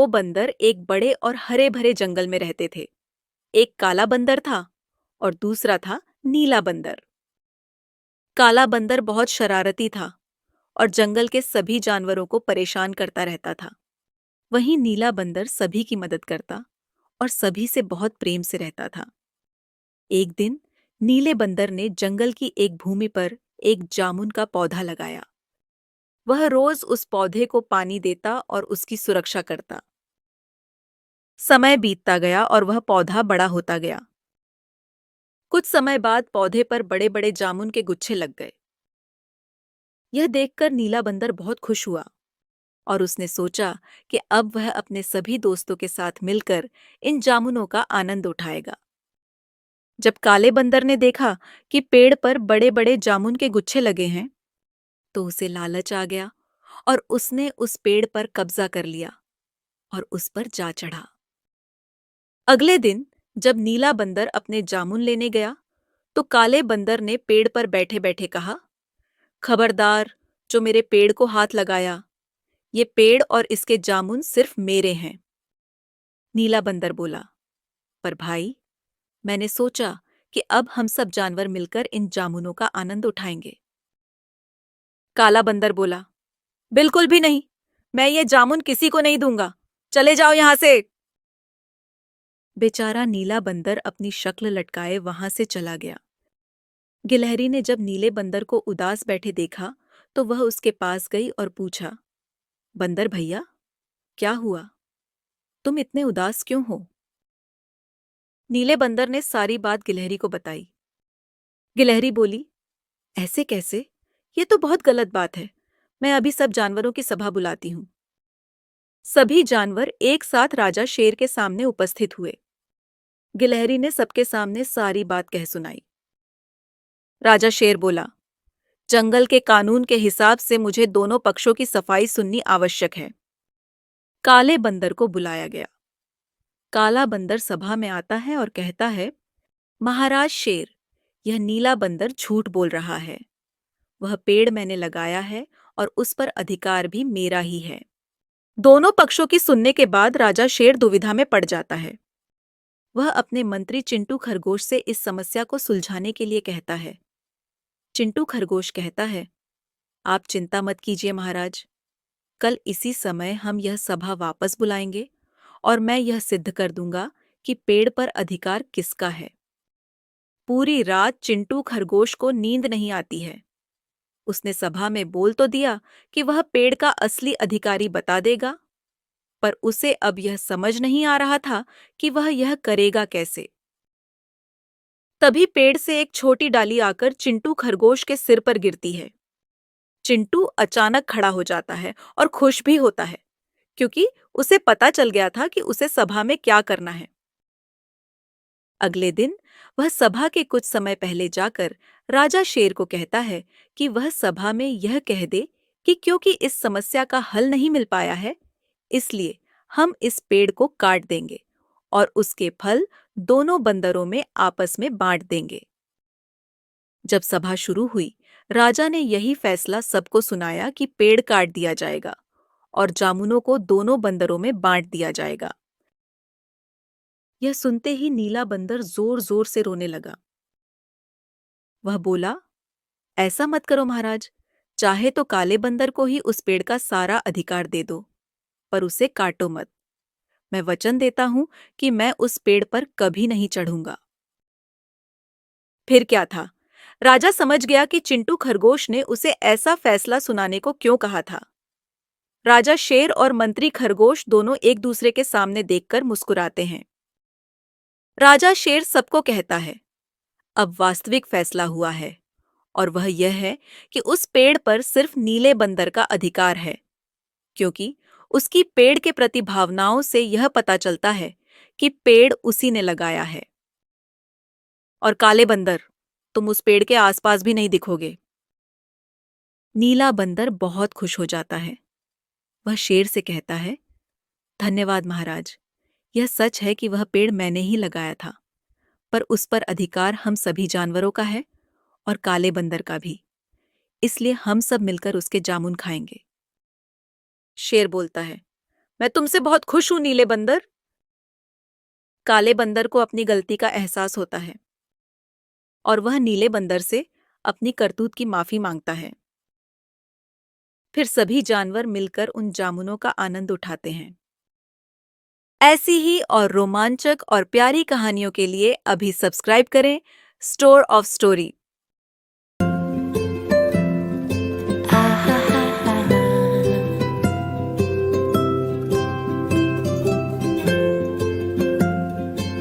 दो बंदर एक बड़े और हरे भरे जंगल में रहते थे। एक काला बंदर था और दूसरा था नीला बंदर। काला बंदर बहुत शरारती था और जंगल के सभी जानवरों को परेशान करता रहता था। वहीं नीला बंदर सभी की मदद करता और सभी से बहुत प्रेम से रहता था। एक दिन नीले बंदर ने जंगल की एक भूमि पर एक जामुन का पौधा लगाया। वह रोज उस पौधे को पानी देता और उसकी सुरक्षा करता। समय बीतता गया और वह पौधा बड़ा होता गया। कुछ समय बाद पौधे पर बड़े बड़े जामुन के गुच्छे लग गए। यह देखकर नीला बंदर बहुत खुश हुआ और उसने सोचा कि अब वह अपने सभी दोस्तों के साथ मिलकर इन जामुनों का आनंद उठाएगा। जब काले बंदर ने देखा कि पेड़ पर बड़े बड़े जामुन के गुच्छे लगे हैं, तो उसे लालच आ गया और उसने उस पेड़ पर कब्जा कर लिया और उस पर जा चढ़ा। अगले दिन जब नीला बंदर अपने जामुन लेने गया, तो काले बंदर ने पेड़ पर बैठे बैठे कहा, खबरदार, जो मेरे पेड़ को हाथ लगाया, ये पेड़ और इसके जामुन सिर्फ मेरे हैं। नीला बंदर बोला, पर भाई, मैंने सोचा कि अब हम सब जानवर मिलकर इन जामुनों का आनंद उठाएंगे। काला बंदर बोला, बिल्कुल भी नहीं, मैं ये जामुन किसी को नहीं दूंगा। चले जाओ यहां से। बेचारा नीला बंदर अपनी शक्ल लटकाए वहां से चला गया। गिलहरी ने जब नीले बंदर को उदास बैठे देखा, तो वह उसके पास गई और पूछा, बंदर भैया, क्या हुआ? तुम इतने उदास क्यों हो? नीले बंदर ने सारी बात गिलहरी को बताई। गिलहरी बोली, ऐसे कैसे? ये तो बहुत गलत बात है। मैं अभी सब जानवरों की सभा बुलाती हूँ। सभी जानवर एक साथ राजा शेर के सामने उपस्थित हुए। गिलहरी ने सबके सामने सारी बात कह सुनाई। राजा शेर बोला, जंगल के कानून के हिसाब से मुझे दोनों पक्षों की सफाई सुननी आवश्यक है। काले बंदर को बुलाया गया। काला बंदर सभा में आता है और कहता है, महाराज शेर, यह नीला बंदर झूठ बोल रहा है। वह पेड़ मैंने लगाया है और उस पर अधिकार भी मेरा ही है। दोनों पक्षों की सुनने के बाद राजा शेर दुविधा में पड़ जाता है। वह अपने मंत्री चिंटू खरगोश से इस समस्या को सुलझाने के लिए कहता है। चिंटू खरगोश कहता है, आप चिंता मत कीजिए महाराज, कल इसी समय हम यह सभा वापस बुलाएंगे और मैं यह सिद्ध कर दूंगा कि पेड़ पर अधिकार किसका है। पूरी रात चिंटू खरगोश को नींद नहीं आती है। उसने सभा में बोल तो दिया कि वह पेड़ का असली अधिकारी बता देगा, पर उसे अब यह समझ नहीं आ रहा था कि वह यह करेगा कैसे। तभी पेड़ से एक छोटी डाली आकर चिंटू खरगोश के सिर पर गिरती है। चिंटू अचानक खड़ा हो जाता है और खुश भी होता है, क्योंकि उसे पता चल गया था कि उसे सभा में क्या करना है। अगले दिन वह सभा के कुछ समय पहले जाकर राजा शेर को कहता है कि वह सभा में यह कह दे कि क्योंकि इस समस्या का हल नहीं मिल पाया है, इसलिए हम इस पेड़ को काट देंगे और उसके फल दोनों बंदरों में आपस में बांट देंगे। जब सभा शुरू हुई, राजा ने यही फैसला सबको सुनाया कि पेड़ काट दिया जाएगा और जामुनों को दोनों बंदरों में बांट दिया जाएगा। यह सुनते ही नीला बंदर जोर जोर से रोने लगा। वह बोला, ऐसा मत करो महाराज, चाहे तो काले बंदर को ही उस पेड़ का सारा अधिकार दे दो, पर उसे काटो मत। मैं वचन देता हूं कि मैं उस पेड़ पर कभी नहीं चढ़ूंगा। फिर क्या था, राजा समझ गया कि चिंटू खरगोश ने उसे ऐसा फैसला सुनाने को क्यों कहा था। राजा शेर और मंत्री खरगोश दोनों एक दूसरे के सामने देखकर मुस्कुराते हैं। राजा शेर सबको कहता है, अब वास्तविक फैसला हुआ है, और वह यह है कि उस पेड़ पर सिर्फ नीले बंदर का अधिकार है, क्योंकि उसकी पेड़ के प्रति भावनाओं से यह पता चलता है कि पेड़ उसी ने लगाया है। और काले बंदर, तुम उस पेड़ के आसपास भी नहीं दिखोगे। नीला बंदर बहुत खुश हो जाता है। वह शेर से कहता है, धन्यवाद महाराज, यह सच है कि वह पेड़ मैंने ही लगाया था, पर उस पर अधिकार हम सभी जानवरों का है और काले बंदर का भी, इसलिए हम सब मिलकर उसके जामुन खाएंगे। शेर बोलता है, मैं तुमसे बहुत खुश हूं नीले बंदर। काले बंदर को अपनी गलती का एहसास होता है और वह नीले बंदर से अपनी करतूत की माफी मांगता है। फिर सभी जानवर मिलकर उन जामुनों का आनंद उठाते हैं। ऐसी ही और रोमांचक और प्यारी कहानियों के लिए अभी सब्सक्राइब करें स्टोर ऑफ स्टोरी।